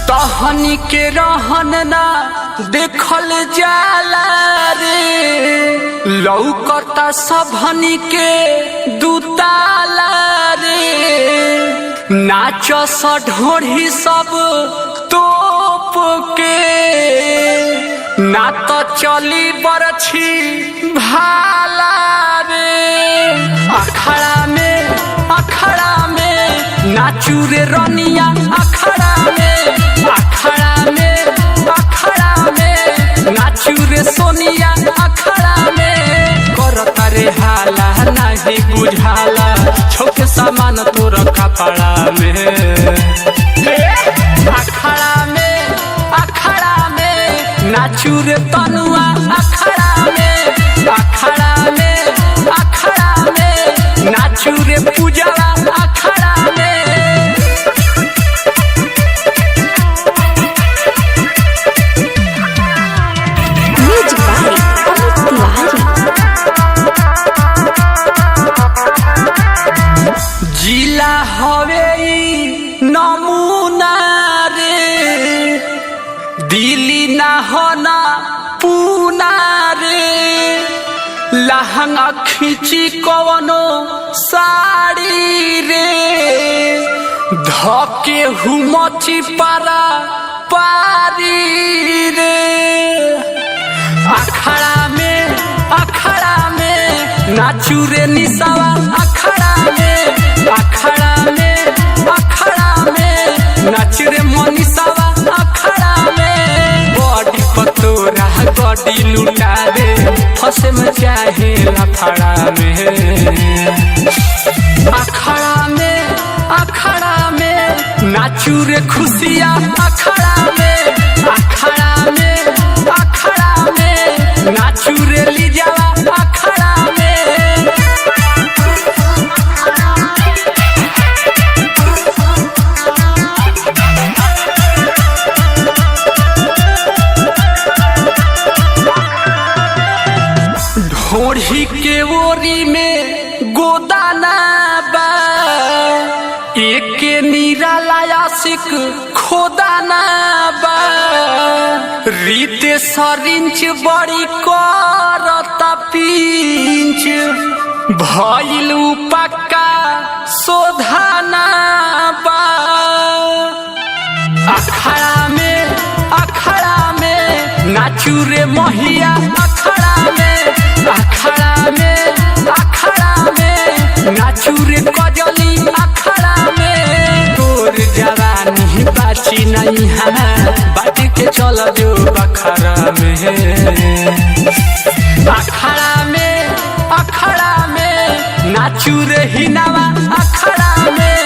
तहनी के रहन ना देखल जाला रे, लौकता सबहनी के दुताला रे। नाच ढोढ़ी सब तोप के, ना तो चली बरछी भाला रे। अखड़ा में नाचू रे रनिया, अखड़ा में नाचू रे सोनिया, अखड़ा में करता रे हाला नहीं बुझाला, छोके सामान तोर कपड़ा में। अखड़ा में नाचू रे तनुआ, अखड़ा में नाचू रे पूजवा, अखड़ा में। जिला हवे नमूना रे, दिल्ली ना होना पूना रे। लहंगा खींची कवनो साड़ी रे, धके हुमची पारा पारी रे। अखड़ा में नाचू रे निसावा, अखड़ा में नाच रे मनीषावा, अखड़ा में। बॉडी पतोरा गॉडी लुटा दे, फंसे में चाहे लफड़ा में। अखड़ा में नाचू रे खुशिया, अखड़ा में नाचू रे लीजावा, अखड़ा में। ढोढ़ी के ओरी में गोदाना बा, एक निराला आशिक खोदाना बा। रीते सरिंच बड़ी करता पिंच, भइल पक्का सोधाना बा। अखड़ा में नाचू रे महिया, अखड़ा में नाचू रे कजली, अखड़ा में। तोर जवानी बाची नहीं है, बाटी के चल जो बखरा में। अखड़ा में नाचू रे हिनावा, अखड़ा में।